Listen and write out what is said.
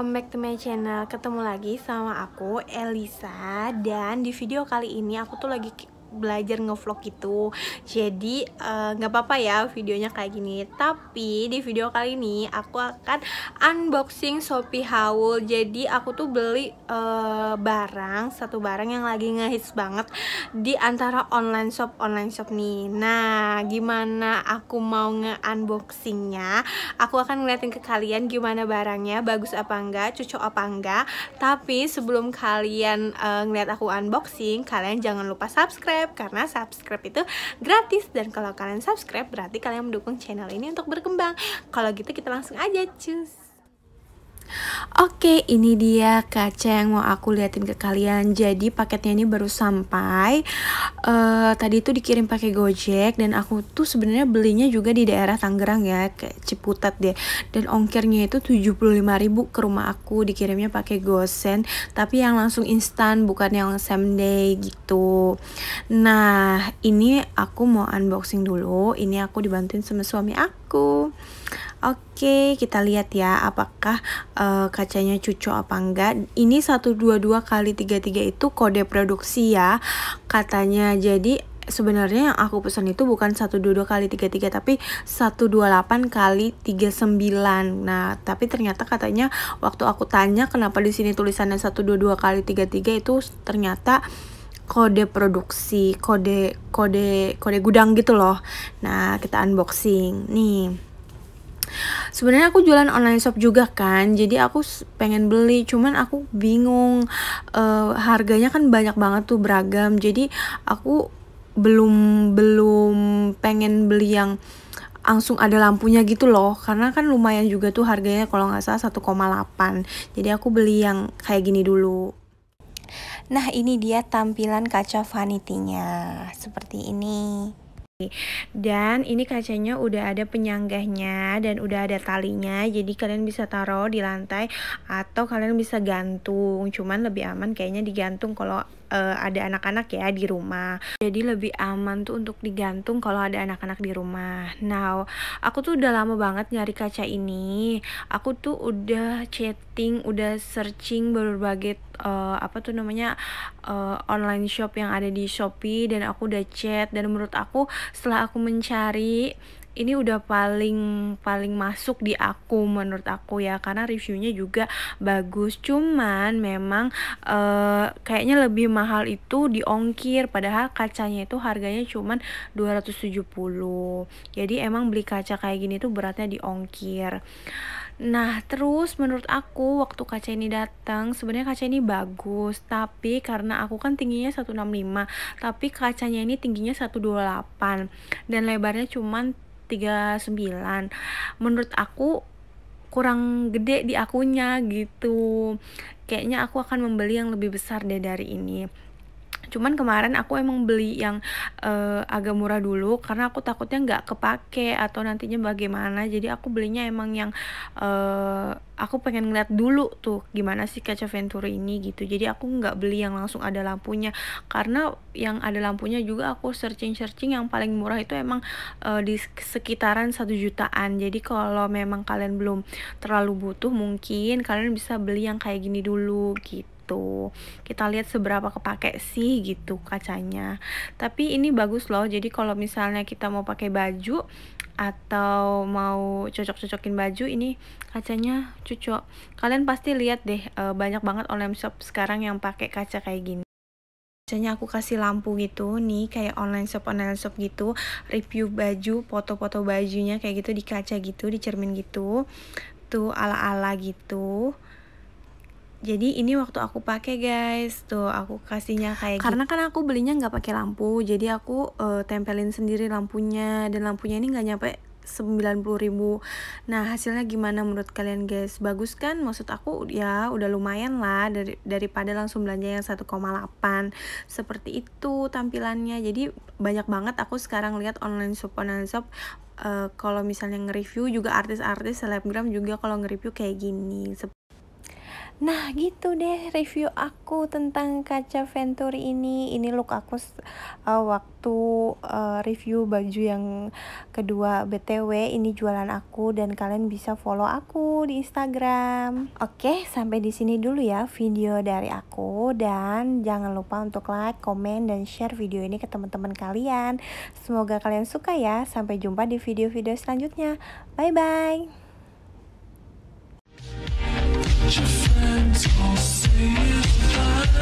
welcome back to my channel. Ketemu lagi sama aku, Elisa. Dan di video kali ini aku tuh lagi belajar ngevlog gitu. Jadi nggak apa-apa ya videonya kayak gini. Tapi di video kali ini aku akan unboxing Shopee Haul. Jadi aku tuh beli satu barang yang lagi ngehits banget di antara online shop nih. Nah, gimana aku mau nge-unboxingnya? Aku akan ngeliatin ke kalian gimana barangnya, bagus apa enggak, cocok apa enggak. Tapi sebelum kalian ngeliat aku unboxing, kalian jangan lupa subscribe, karena subscribe itu gratis. Dan kalau kalian subscribe berarti kalian mendukung channel ini untuk berkembang. Kalau gitu kita langsung aja cus. Oke, ini dia kaca yang mau aku liatin ke kalian. Jadi paketnya ini baru sampai. Tadi itu dikirim pakai Gojek dan aku tuh sebenarnya belinya juga di daerah Tangerang ya, kayak Ciputat deh. Dan ongkirnya itu 75.000 ke rumah aku, dikirimnya pakai GoSend, tapi yang langsung instan, bukan yang same day gitu. Nah, ini aku mau unboxing dulu. Ini aku dibantuin sama suami aku. Oke, kita lihat ya apakah kacanya cocok apa enggak. Ini 122x33 itu kode produksi ya katanya. Jadi sebenarnya yang aku pesan itu bukan 122x33 tapi 128x39. Nah, tapi ternyata katanya waktu aku tanya kenapa di sini tulisannya 122x33 itu ternyata kode produksi, kode gudang gitu loh. Nah, kita unboxing nih. Sebenarnya aku jualan online shop juga kan, jadi aku pengen beli, cuman aku bingung, harganya kan banyak banget tuh, beragam. Jadi aku belum pengen beli yang langsung ada lampunya gitu loh, karena kan lumayan juga tuh harganya, kalau nggak salah 1,8. Jadi aku beli yang kayak gini dulu. Nah, ini dia tampilan kaca vanity-nya seperti ini. Dan ini kacanya udah ada penyanggahnya dan udah ada talinya, jadi kalian bisa taruh di lantai atau kalian bisa gantung. Cuman lebih aman kayaknya digantung kalau ada anak-anak ya di rumah. Jadi lebih aman tuh untuk digantung kalau ada anak-anak di rumah. Nah, aku tuh udah lama banget nyari kaca ini. Aku tuh udah chatting, udah searching berbagai online shop yang ada di Shopee, dan aku udah chat, dan menurut aku setelah aku mencari ini udah paling masuk di aku, menurut aku ya, karena reviewnya juga bagus. Cuman memang kayaknya lebih mahal itu di ongkir, padahal kacanya itu harganya cuman 270. Jadi emang beli kaca kayak gini tuh beratnya di ongkir. Nah, terus menurut aku waktu kaca ini datang, sebenarnya kaca ini bagus, tapi karena aku kan tingginya 165, tapi kacanya ini tingginya 128 dan lebarnya cuman 39. Menurut aku kurang gede di akunya gitu. Kayaknya aku akan membeli yang lebih besar deh dari ini. Cuman kemarin aku emang beli yang agak murah dulu karena aku takutnya nggak kepake atau nantinya bagaimana. Jadi aku belinya emang yang aku pengen ngeliat dulu tuh gimana sih kaca Venturi ini gitu. Jadi aku nggak beli yang langsung ada lampunya, karena yang ada lampunya juga aku searching yang paling murah itu emang di sekitaran 1 jutaan. Jadi kalau memang kalian belum terlalu butuh, mungkin kalian bisa beli yang kayak gini dulu gitu. Kita lihat seberapa kepake sih gitu kacanya. Tapi ini bagus loh, jadi kalau misalnya kita mau pakai baju atau mau cocok-cocokin baju, ini kacanya cocok. Kalian pasti lihat deh, banyak banget online shop sekarang yang pakai kaca kayak gini. Kacanya aku kasih lampu gitu nih, kayak online shop gitu, review baju, foto-foto bajunya kayak gitu di kaca gitu, di cermin gitu tuh, ala-ala gitu. Jadi ini waktu aku pakai guys, tuh aku kasihnya kayak karena kan aku belinya nggak pakai lampu, jadi aku tempelin sendiri lampunya, dan lampunya ini nggak nyampe 90.000. Nah, hasilnya gimana menurut kalian guys? Bagus kan? Maksud aku ya udah lumayan lah daripada langsung belanja yang 1,8. Seperti itu tampilannya. Jadi banyak banget aku sekarang lihat online shop kalau misalnya nge-review juga, artis-artis selebgram juga kalau nge-review kayak gini. Nah gitu deh review aku tentang kaca Venturi ini. Ini look aku waktu review baju yang kedua. BTW ini jualan aku dan kalian bisa follow aku di Instagram. Oke, sampai di sini dulu ya video dari aku, dan jangan lupa untuk like, komen, dan share video ini ke teman-teman kalian. Semoga kalian suka ya. Sampai jumpa di video-video selanjutnya. Bye bye. Your friends all say it's fine.